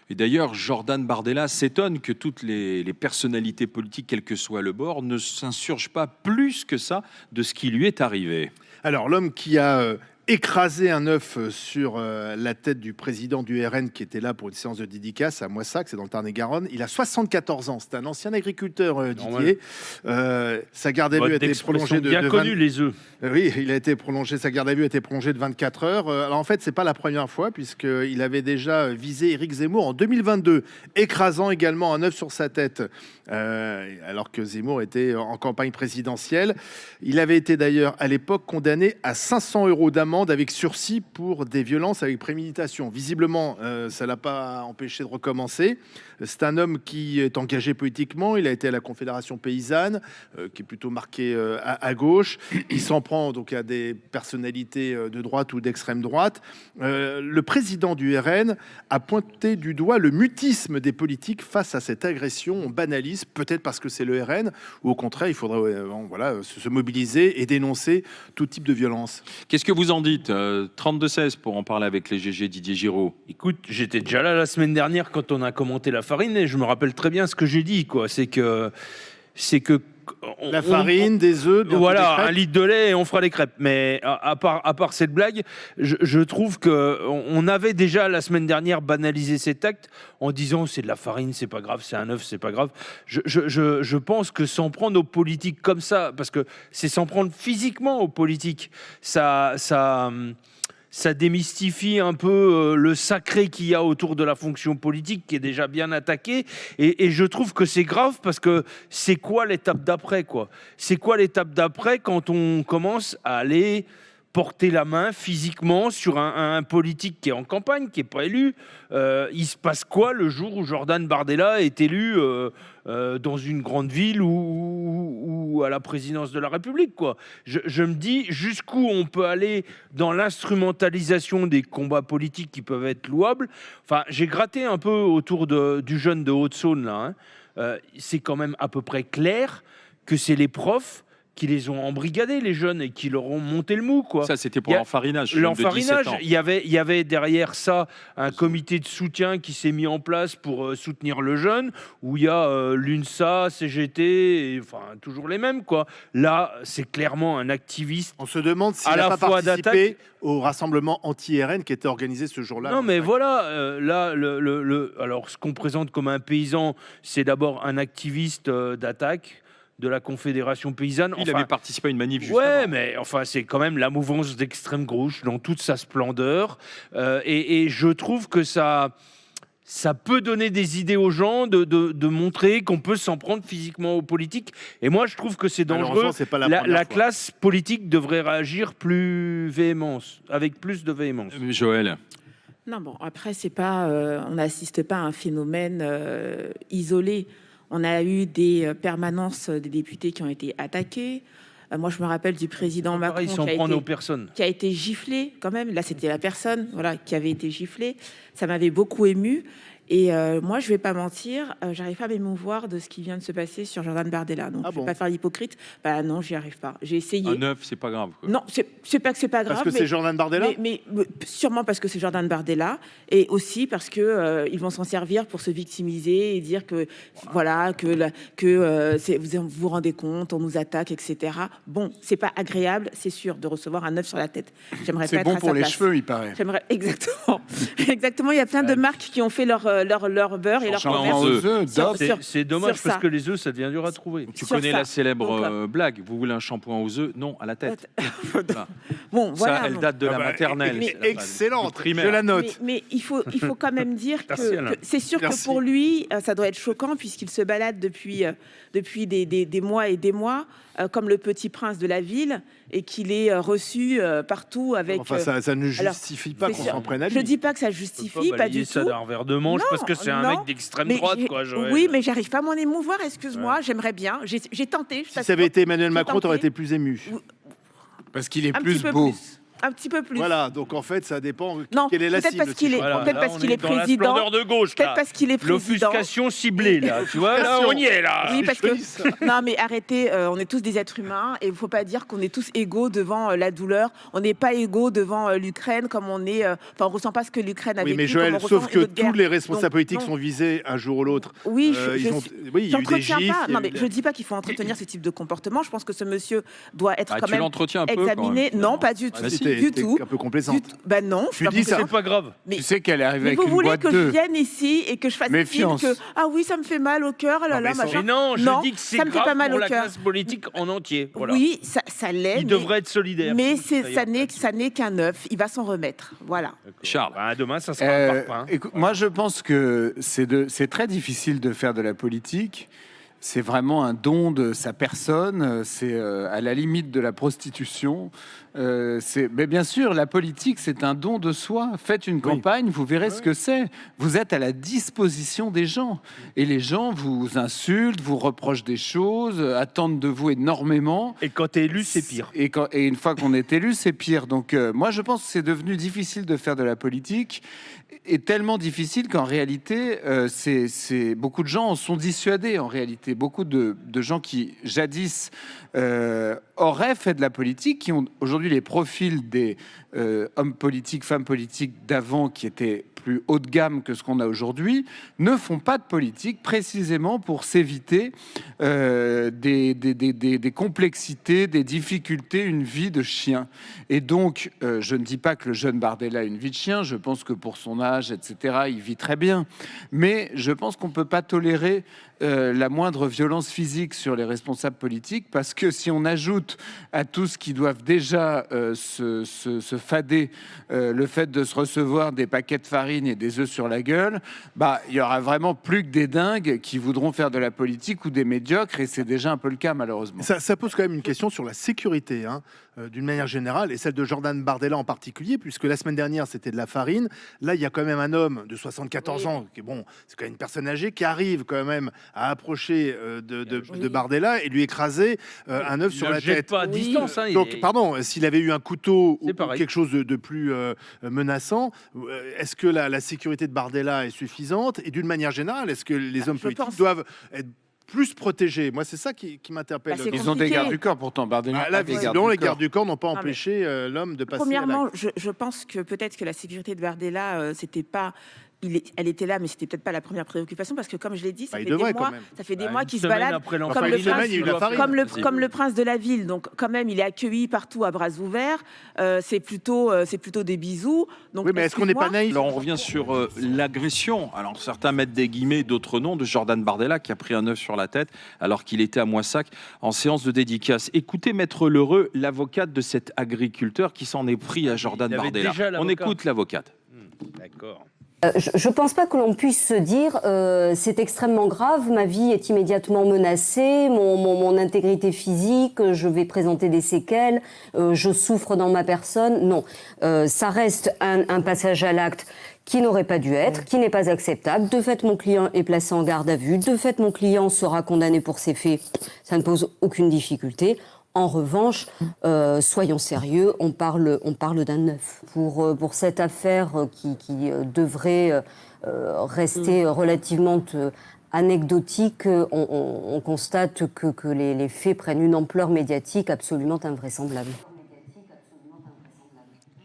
Et d'ailleurs, Jordan Bardella s'étonne que toutes les personnalités politiques, quel que soit le bord, ne s'insurgent pas plus que ça de ce qui lui est arrivé. Alors, l'homme qui a écrasé un œuf sur la tête du président du RN qui était là pour une séance de dédicace à Moissac, c'est dans le Tarn-et-Garonne. Il a 74 ans. C'est un ancien agriculteur, Didier. Sa garde à vue a été prolongée de bien connu les œufs. Oui, il a été prolongé. Sa garde à vue a été prolongée de 24 heures. Alors en fait, c'est pas la première fois puisqu'il avait déjà visé Éric Zemmour en 2022, écrasant également un œuf sur sa tête, alors que Zemmour était en campagne présidentielle. Il avait été d'ailleurs à l'époque condamné à 500 € d'amende avec sursis pour des violences avec préméditation. Visiblement, ça l'a pas empêché de recommencer. C'est un homme qui est engagé politiquement. Il a été à la Confédération paysanne, qui est plutôt marqué à gauche. Il s'en prend donc à des personnalités de droite ou d'extrême droite. Le président du RN a pointé du doigt le mutisme des politiques face à cette agression. On banalise, peut-être parce que c'est le RN, ou au contraire, il faudrait se mobiliser et dénoncer tout type de violence. Qu'est-ce que vous en dites 32-16 pour en parler avec les GG, Didier Giraud. Écoute, j'étais déjà là la semaine dernière quand on a commenté la farine et je me rappelle très bien ce que j'ai dit, quoi. C'est que la farine, des œufs, voilà, un litre de lait et on fera les crêpes. Mais à part cette blague, je trouve que on avait déjà la semaine dernière banalisé cet acte en disant c'est de la farine, c'est pas grave, c'est un œuf, c'est pas grave. Je pense que s'en prendre aux politiques comme ça, parce que c'est s'en prendre physiquement aux politiques, ça démystifie un peu le sacré qu'il y a autour de la fonction politique qui est déjà bien attaqué. Et je trouve que c'est grave parce que c'est quoi l'étape d'après, quoi ? C'est quoi l'étape d'après quand on commence à aller porter la main physiquement sur un politique qui est en campagne, qui n'est pas élu. Il se passe quoi le jour où Jordan Bardella est élu dans une grande ville ou à la présidence de la République, quoi. Je me dis jusqu'où on peut aller dans l'instrumentalisation des combats politiques qui peuvent être louables. Enfin, j'ai gratté un peu autour du jeune de Haute-Saône, là. C'est quand même à peu près clair que c'est les profs qui les ont embrigadés, les jeunes, et qui leur ont monté le mou, quoi. Ça, c'était pour l'enfarinage. L'enfarinage, il y avait derrière ça un comité de soutien qui s'est mis en place pour soutenir le jeune, où il y a l'UNSA, CGT, et, enfin, toujours les mêmes, quoi. Là, c'est clairement un activiste. On se demande s'il n'a pas participé au rassemblement anti-RN qui était organisé ce jour-là. Non, mais voilà, alors, ce qu'on présente comme un paysan, c'est d'abord un activiste d'attaque de la Confédération paysanne. Il avait participé à une manif juste avant. Ouais, mais enfin, c'est quand même la mouvance d'extrême gauche dans toute sa splendeur. Et je trouve que ça peut donner des idées aux gens de montrer qu'on peut s'en prendre physiquement aux politiques. Et moi, je trouve que c'est dangereux. C'est pas la classe politique devrait réagir avec plus de véhémence. Joël. Non, bon, après, c'est pas, on n'assiste pas à un phénomène isolé. On a eu des permanences des députés qui ont été attaqués. Moi, je me rappelle du président Macron qui a été giflé quand même. Là, c'était la personne qui avait été giflée. Ça m'avait beaucoup ému. Et moi, je vais pas mentir, j'arrive pas à m'émouvoir de ce qui vient de se passer sur Jordan Bardella. Donc, je vais pas faire l'hypocrite. Bah non, j'y arrive pas. J'ai essayé. Un œuf, c'est pas grave, quoi. Non, c'est pas que c'est pas grave. Parce que c'est Jordan Bardella. Mais sûrement parce que c'est Jordan Bardella, et aussi parce que ils vont s'en servir pour se victimiser et dire que vous vous rendez compte, on nous attaque, etc. Bon, c'est pas agréable, c'est sûr, de recevoir un œuf sur la tête. J'aimerais pas être à sa place. C'est bon pour les cheveux, il paraît. Exactement. Il y a plein de marques qui ont fait leur beurre et leur commerce. C'est dommage parce que les œufs, ça devient dur à trouver. Tu connais la célèbre blague, vous voulez un shampoing aux œufs? Non, à la tête. Voilà. Bon, voilà. Ça, elle date de la maternelle. Excellente, je la note. Mais il faut quand même dire que c'est sûr que pour lui, ça doit être choquant puisqu'il se balade depuis des mois et des mois comme le petit prince de la ville et qu'il est reçu partout avec... Enfin, ça ne justifie pas qu'on s'en prenne à lui. Je ne dis pas que ça justifie, pas du tout. Ça d'un revers de manche parce que c'est un mec d'extrême droite, quoi, Joël. Oui, mais j'arrive pas à m'en émouvoir, excuse-moi, j'aimerais bien. J'ai tenté. Si ça avait été Emmanuel Macron, t'aurais été plus ému. Parce qu'il est plus beau. un petit peu plus. Voilà, donc en fait, ça dépend Non, quelle est la peut-être cible. parce qu'il est, Voilà, peut-être là, parce on qu'il est dans la président. splendeur de gauche, Peut-être là. parce qu'il est président. L'offuscation ciblée, là. Tu vois, là, on y est, là. Oui, parce joli, ça. que non, mais arrêtez, on est tous des êtres humains et il ne faut pas dire qu'on est tous égaux devant la douleur. On n'est pas égaux devant l'Ukraine comme on est. Enfin, on ressent pas ce que l'Ukraine a Oui, vécu. mais Joël, comme on sauf ressent que une autre guerre. tous les responsables Donc, politiques non. sont visés un jour ou l'autre. Oui, oui, il y a eu des j'entretiens gifs. pas. il y a Non, eu mais des- je dis pas qu'il faut entretenir ce type de comportement. Je pense que ce monsieur doit être Ah, quand tu même l'entretiens un peu, quand examiné. même, Non, pas du tout. Bah, si, du t'es tout. un peu complaisante. Ben non, je suis Tu pas dis ça. C'est pas grave. Mais, Tu sais qu'elle est arrivée mais avec vous une voulez boîte que je d'œufs. vienne ici et que je fasse Méfiance. style que ah oui, ça me fait mal au cœur, ah là Non, là, mais sans- machin. Mais non, je Non, dis que c'est ça me fait grave pas mal pour au la cœur. classe politique en entier. Voilà. Oui, ça l'est. Il mais- devrait être solidaire. Mais Tous, d'ailleurs. ça n'est qu'un œuf. Il va s'en remettre. Voilà. Charles. Bah, demain, ça sera un parpaing. Écoute, moi, je pense que c'est très difficile de faire de la politique. C'est vraiment un don de sa personne. C'est à la limite de la prostitution. Mais bien sûr, la politique, c'est un don de soi. Faites une campagne, vous verrez ce que c'est. Vous êtes à la disposition des gens. Et les gens vous insultent, vous reprochent des choses, attendent de vous énormément. Et quand t'es élu, c'est pire. Et une fois qu'on est élu, c'est pire. Donc moi, je pense que c'est devenu difficile de faire de la politique, et tellement difficile qu'en réalité, beaucoup de gens en sont dissuadés. En réalité, beaucoup de gens qui jadis auraient fait de la politique, qui ont aujourd'hui les profils des hommes politiques, femmes politiques d'avant, qui étaient plus haut de gamme que ce qu'on a aujourd'hui, ne font pas de politique précisément pour s'éviter des complexités, des difficultés, une vie de chien. Et donc, je ne dis pas que le jeune Bardella a une vie de chien, je pense que pour son âge, etc., il vit très bien. Mais je pense qu'on ne peut pas tolérer la moindre violence physique sur les responsables politiques, parce que si on ajoute à tout ce qui doivent déjà se fader, le fait de se recevoir des paquets de farine et des œufs sur la gueule, bah, il y aura vraiment plus que des dingues qui voudront faire de la politique ou des médiocres, et c'est déjà un peu le cas malheureusement. Ça pose quand même une question sur la sécurité, hein, d'une manière générale, et celle de Jordan Bardella en particulier, puisque la semaine dernière c'était de la farine. Là, il y a quand même un homme de 74 ans, qui est bon, c'est quand même une personne âgée, qui arrive quand même à approcher de Bardella et lui écraser un œuf sur la tête. Pas à distance. Hein, Donc, pardon, s'il avait eu un couteau ou C'est pareil. quelque chose de plus menaçant, est-ce que la sécurité de Bardella est suffisante? Et d'une manière générale, est-ce que les hommes je politiques pense. doivent être plus protégés? Moi, c'est ça qui m'interpelle. Bah, c'est Ils ont des compliqué. gardes du corps pourtant, Bardella. Ah, là, a des visiblement, les du corps. gardes du corps n'ont pas mais- empêché l'homme de passer à Premièrement, l'acte. je pense que peut-être que la sécurité de Bardella, c'était pas. Elle était là, mais c'était peut-être pas la première préoccupation, parce que comme je l'ai dit, ça Bah, il fait des devrait, quand mois, même. ça fait des Bah, mois une qu'il se semaine balade après Enfin, comme une le semaine, prince, il y a eu la farine. comme le prince de la ville. Donc quand même, il est accueilli partout à bras ouverts. C'est plutôt des bisous. Donc Oui, mais est-ce qu'on n'est pas excuse-moi, naïf? Alors on revient sur l'agression. Alors certains mettent des guillemets, d'autres non, de Jordan Bardella qui a pris un œuf sur la tête alors qu'il était à Moissac en séance de dédicace. Écoutez Maître Lheureux, l'avocate de cet agriculteur qui s'en est pris à Jordan Il y avait Bardella. déjà l'avocat. On écoute l'avocate. D'accord. Je ne pense pas que l'on puisse se dire c'est extrêmement grave, ma vie est immédiatement menacée, mon intégrité physique, je vais présenter des séquelles, je souffre dans ma personne. Non, ça reste un passage à l'acte qui n'aurait pas dû être, qui n'est pas acceptable. De fait, mon client est placé en garde à vue. De fait, mon client sera condamné pour ces faits. Ça ne pose aucune difficulté. En revanche, soyons sérieux, on parle d'un œuf. Pour cette affaire qui devrait rester relativement anecdotique, on constate que les faits prennent une ampleur médiatique absolument invraisemblable.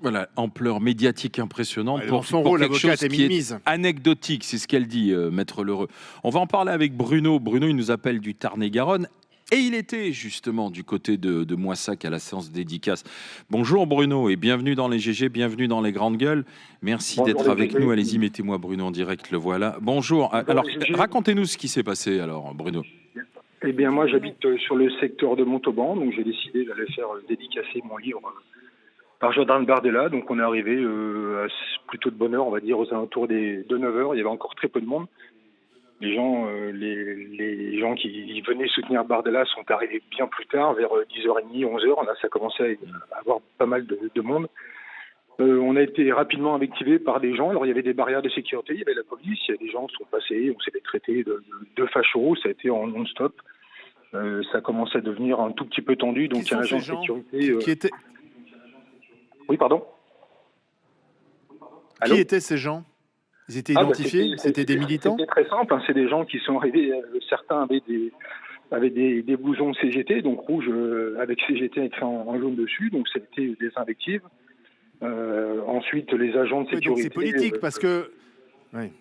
Voilà, ampleur médiatique impressionnante Dans son rôle, quelque l'avocate chose est qui est minimise. anecdotique, c'est ce qu'elle dit, Maître Lheureux. On va en parler avec Bruno. Bruno, il nous appelle du Tarn-et-Garonne. Et il était justement du côté de Moissac à la séance dédicace. Bonjour Bruno et bienvenue dans les GG, bienvenue dans les grandes gueules. Merci Bonjour d'être les avec GG. nous. Allez-y, mettez-moi Bruno en direct, le voilà. Bonjour. Alors, les GG. racontez-nous ce qui s'est passé alors, Bruno. Eh bien, moi, j'habite sur le secteur de Montauban, donc j'ai décidé d'aller faire dédicacer mon livre par Jordan Bardella. Donc, on est arrivé plutôt de bonne heure, on va dire, aux alentours de 9h. Il y avait encore très peu de monde. Les gens qui venaient soutenir Bardella sont arrivés bien plus tard, vers 10h30, 11h. Là, ça commençait à avoir pas mal de monde. On a été rapidement activés par des gens. Alors, il y avait des barrières de sécurité, il y avait la police, il y a des gens qui sont passés, on s'est fait traiter de fachos, ça a été en non-stop. Ça commençait à devenir un tout petit peu tendu, donc il y a un agent de sécurité... qui était... Oui, pardon. Allô? Qui étaient ces gens? Ils étaient Ah, bah, identifiés? C'était des militants? C'était très simple, hein. C'est des gens qui sont arrivés, certains avaient des blousons CGT, donc rouge avec CGT écrit en jaune dessus, donc c'était des invectives. Ensuite, les agents de Oui, donc sécurité... c'est politique, parce que... Oui.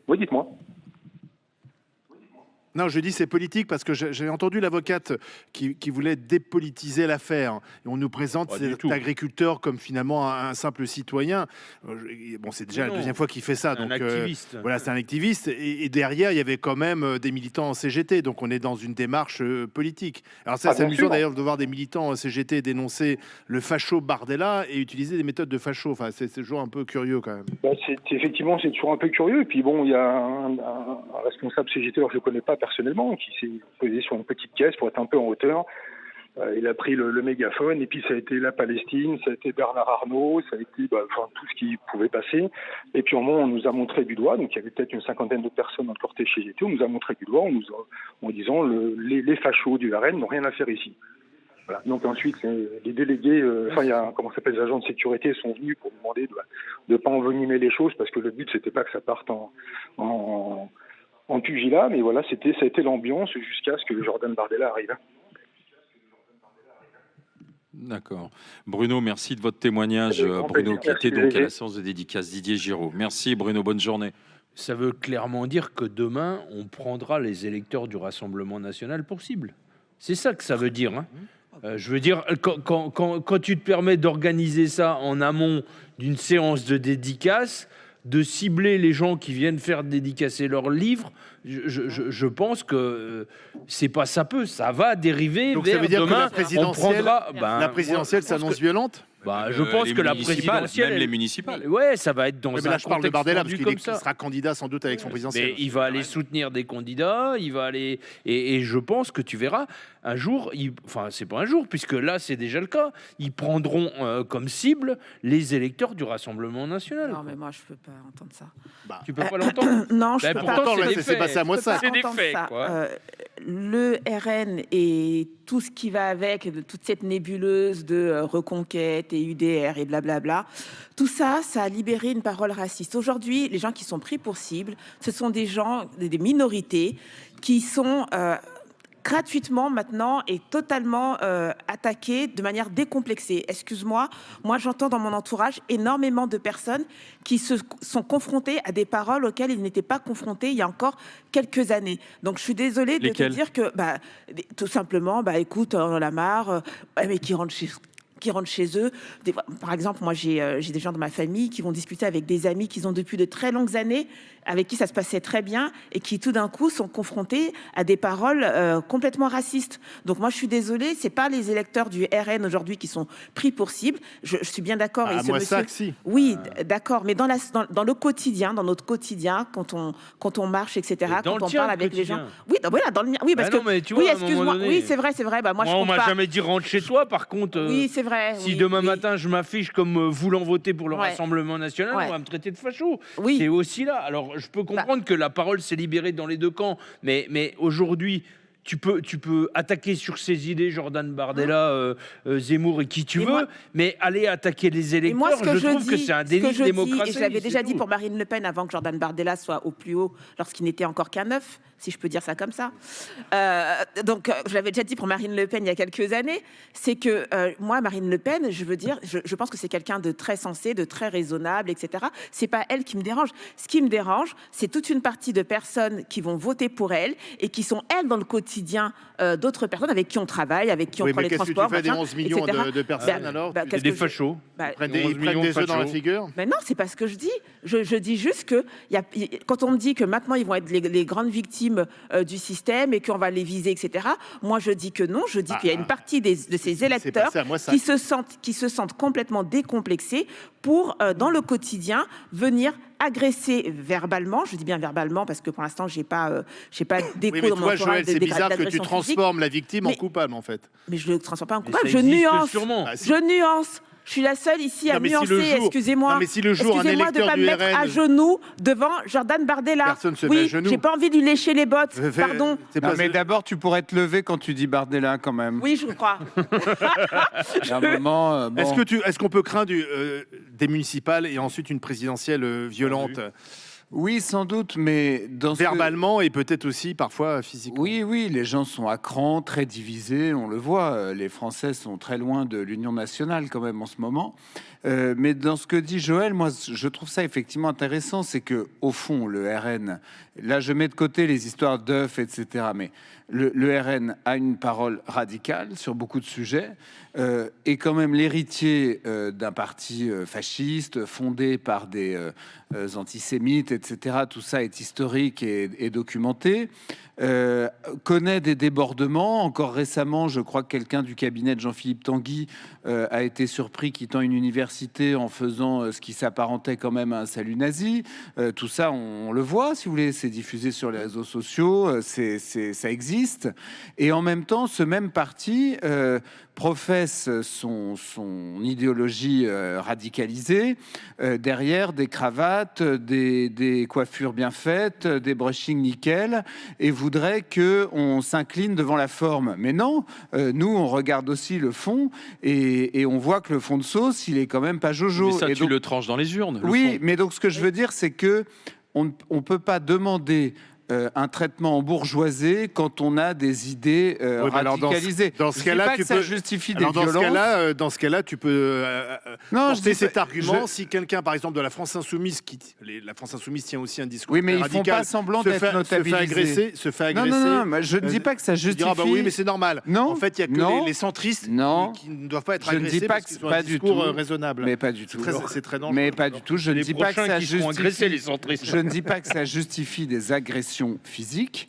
Oui, dites-moi. Non, je dis c'est politique parce que j'ai entendu l'avocate qui voulait dépolitiser l'affaire. Et on nous présente Pas du cet tout. agriculteur comme finalement un simple citoyen. Bon, c'est déjà la deuxième fois qu'il fait ça. Un Donc, activiste. voilà, c'est un activiste. Et derrière, il y avait quand même des militants en CGT. Donc, on est dans une démarche politique. Alors, c'est Ah, bien amusant sûr. d'ailleurs de voir des militants en CGT dénoncer le facho Bardella et utiliser des méthodes de facho. Enfin, c'est toujours un peu curieux quand même. Bah, effectivement, c'est toujours un peu curieux. Et puis bon, il y a un responsable CGT, alors je ne connais pas personnellement, qui s'est posé sur une petite caisse pour être un peu en hauteur. Il a pris le mégaphone, et puis ça a été la Palestine, ça a été Bernard Arnault, ça a été tout ce qui pouvait passer. Et puis au moment, on nous a montré du doigt, donc il y avait peut-être une cinquantaine de personnes dans le cortège CGT, on nous a montré du doigt en disant les fachos du RN n'ont rien à faire ici. Voilà. Donc ensuite, les délégués, les agents de sécurité sont venus pour demander de ne pas envenimer les choses, parce que le but, c'était pas que ça parte en pugilat, mais voilà, ça a été l'ambiance jusqu'à ce que Jordan Bardella arrive. D'accord. Bruno, merci de votre témoignage. Avec grand Bruno, plaisir. qui était Merci, donc à DG. la séance de dédicace Didier Giraud. Merci Bruno, bonne journée. Ça veut clairement dire que demain, on prendra les électeurs du Rassemblement national pour cible. C'est ça que ça veut dire. Hein. Je veux dire, quand tu te permets d'organiser ça en amont d'une séance de dédicace, de cibler les gens qui viennent faire dédicacer leurs livres, je pense que c'est pas ça peut, ça va dériver Donc vers ça veut dire demain. que la présidentielle moi, je pense s'annonce que- violente? je pense Les que la municipales, présidentielle, même les municipales. ouais, ça va être dans Mais un là, je parle de contexte Bardella tendu parce comme qu'il ça. sera candidat sans doute avec son présidentiel. Mais il va aller soutenir des candidats, il va aller et je pense que tu verras un jour, c'est pas un jour puisque là c'est déjà le cas, ils prendront comme cible les électeurs du Rassemblement national. Non, mais moi, je peux pas entendre ça. Tu peux pas l'entendre. Non, je Ben, peux pourtant, pas. c'est là, des c'est faits. passé à moi ça. C'est des entendre faits, ça. quoi. Le RN et tout ce qui va avec, de toute cette nébuleuse de reconquête et UDR et blablabla, tout ça, ça a libéré une parole raciste. Aujourd'hui, les gens qui sont pris pour cible, ce sont des gens, des minorités qui sont gratuitement maintenant et totalement attaqués de manière décomplexée. Excuse-moi, moi j'entends dans mon entourage énormément de personnes qui se sont confrontées à des paroles auxquelles ils n'étaient pas confrontés il y a encore quelques années. Donc je suis désolée de Lesquelles? te dire que tout simplement, écoute, on en a marre, mais qui rentrent chez eux. Par exemple, moi, j'ai des gens de ma famille qui vont discuter avec des amis qu'ils ont depuis de très longues années, avec qui ça se passait très bien, et qui tout d'un coup sont confrontés à des paroles complètement racistes. Donc moi, je suis désolée, c'est pas les électeurs du RN aujourd'hui qui sont pris pour cible. Je suis bien d'accord. Ah, et ce moi, monsieur... ça, si. Oui, d'accord, mais dans le quotidien, dans notre quotidien, quand on marche, etc., Et dans quand le on tien, parle le avec les gens. quotidien. Oui, voilà, dans le mien. Oui, parce non, que. mais tu oui, vois, à un moment excuse-moi. donné- Oui, c'est vrai. Moi, je on compte m'a pas. jamais dit rentre chez toi. Par contre, Oui, c'est vrai. si oui, demain oui. matin je m'affiche comme voulant voter pour le Ouais. Rassemblement national, Ouais. on va me traiter de facho. Oui. C'est aussi là. Alors je peux comprendre que la parole s'est libérée dans les deux camps, mais aujourd'hui. Tu peux attaquer sur ses idées Jordan Bardella, Zemmour et qui tu Et veux, moi- mais aller attaquer les Et électeurs, moi, ce que je trouve que dis, c'est un ce déni que de je dis, démocratie. et je l'avais c'est déjà dit tout. pour Marine Le Pen avant que Jordan Bardella soit au plus haut, lorsqu'il n'était encore qu'un œuf, si je peux dire ça comme ça. Je l'avais déjà dit pour Marine Le Pen il y a quelques années, c'est que moi, Marine Le Pen, je pense que c'est quelqu'un de très sensé, de très raisonnable, etc. C'est pas elle qui me dérange. Ce qui me dérange, c'est toute une partie de personnes qui vont voter pour elle et qui sont, elles, dans le quotidien d'autres personnes avec qui on travaille, avec qui on Oui, prend mais les qu'est-ce que tu transports, fais des machin, 11 millions etc. de personnes alors qu'est-ce C'est des que je- fachos. bah, Ils prennent 11 des millions de œufs dans la fachos. figure? Mais non, c'est pas ce que je dis. Je dis juste que quand on me dit que maintenant ils vont être les grandes victimes du système et qu'on va les viser, etc. Moi, je dis que non. Je dis qu'il y a une partie de ces électeurs passé à moi, ça. qui se sentent complètement décomplexés pour, dans le quotidien, venir agresser verbalement. Je dis bien verbalement parce que pour l'instant, j'ai pas d'écho Oui, mais dans tu mon vois, entourage Joël, c'est bizarre que tu d'agression physique. transformes la victime en Mais- coupable, en fait. Mais je ne le transforme pas en Mais coupable. ça Je existe nuance. sûrement. Ah, si. Je nuance. Je suis la seule ici à Non, mais si nuancer, le jour- excusez-moi. Non, mais si le jour, un Excusez-moi de ne électeur pas du me mettre à RN genoux devant Jordan Bardella. Personne se met à Oui, genoux. j'ai pas envie de lui lécher les bottes. Pardon. C'est Non, pas- mais d'abord, tu pourrais te lever quand tu dis Bardella, quand même. Oui, je crois. Il y a un moment, bon. Est-ce qu'on peut craindre des municipales et ensuite une présidentielle violente, Oui, sans doute, mais dans ce que- verbalement et peut-être aussi parfois physiquement? Oui, les gens sont à cran, très divisés, on le voit. Les Français sont très loin de l'Union nationale quand même en ce moment. Mais dans ce que dit Joël, moi, je trouve ça effectivement intéressant, c'est que au fond, le RN, là, je mets de côté les histoires d'œufs, etc. Mais le RN a une parole radicale sur beaucoup de sujets, est quand même l'héritier d'un parti fasciste fondé par des antisémites, etc. Tout ça est historique et documenté. Connaît des débordements. Encore récemment, je crois que quelqu'un du cabinet de Jean-Philippe Tanguy a été surpris quittant une université en faisant ce qui s'apparentait quand même à un salut nazi. Tout ça, on le voit, si vous voulez, c'est diffusé sur les réseaux sociaux, ça existe. Et en même temps, ce même parti professe son idéologie radicalisée derrière des cravates, des coiffures bien faites, des brushings nickel, et voudrait que on s'incline devant la forme. Mais non, nous on regarde aussi le fond et on voit que le fond de sauce, il est quand même pas jojo. Mais ça, Et tu donc- le tranches dans les urnes. le oui, fond. mais donc ce que je veux dire, c'est que on peut pas demander un traitement embourgeoisé quand on a des idées Oui, mais alors radicalisées. dans ce Je dis cas-là, pas tu que ça peux- justifie des Alors violences. dans ce cas-là, tu peux Non, je porter dis cet pas- argument. je- Si quelqu'un, par exemple, de la France insoumise, la France insoumise tient aussi un discours Oui, mais très ils font radical, pas semblant se d'être fait notabilisés. se fait Non, agresser. non, mais je ne dis pas que ça Tu diras, justifie. bah oui, mais c'est normal. Non, En fait, il y a que non, les centristes non. qui ne doivent pas être Je ne dis agressés pas parce que qu'ils c'est ont pas un du discours tout. raisonnable. Mais pas du tout. C'est très dangereux. Mais pas du tout. Je ne Les dis pas que prochains ça qui seront agressés, les justifie. centristes. Je ne dis pas que ça justifie des agressions physiques.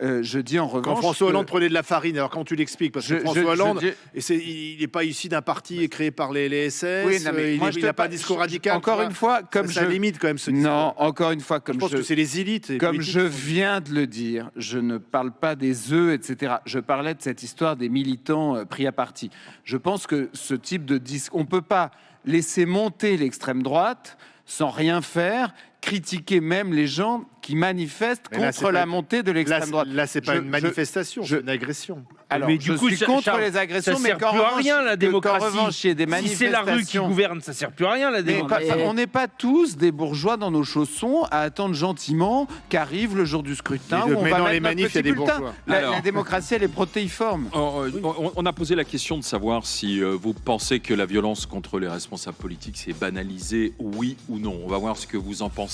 Je dis en revanche. Quand François que- Hollande prenait de la farine, alors quand tu l'expliques, parce que Je- François je Hollande, dis- il n'est pas issu d'un parti créé par les SS, Oui, non, mais moi, il n'a pas un discours radical. Encore tu vois. une fois, comme ça je limite quand même ce discours. non, encore une fois, comme Je pense que c'est les élites. Comme politiques je qui font- viens de le dire, je ne parle pas des œufs, etc. Je parlais de cette histoire des militants pris à partie. Je pense que ce type de disque, on peut pas laisser monter l'extrême droite sans rien faire, critiquer même les gens qui manifestent Mais là, c'est contre pas- la montée de l'extrême droite. Là, c'est pas Je- une manifestation, je- c'est une agression. Alors, Mais du je coup, suis ça- contre Charles, les agressions, ça mais sert qu'en plus à revanche- rien, la démocratie. qu'en revanche, il y ait des Si c'est la rue qui manifestations. gouverne, ça sert plus à rien la Mais démocratie. on n'est pas tous des bourgeois dans nos chaussons à attendre gentiment qu'arrive le jour du scrutin Mais où on mais va dans mettre les notre manifs, il y a petit des bulletin. bourgeois. Alors. La démocratie, elle est protéiforme. On a posé la question de savoir si vous pensez que la violence contre les responsables politiques s'est banalisée, oui ou non. On va voir ce que vous en pensez.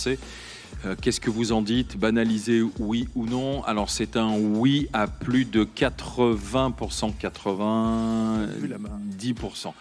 Qu'est-ce que vous en dites? Banalisé, oui ou non? Alors c'est un oui à plus de 80%, 90%.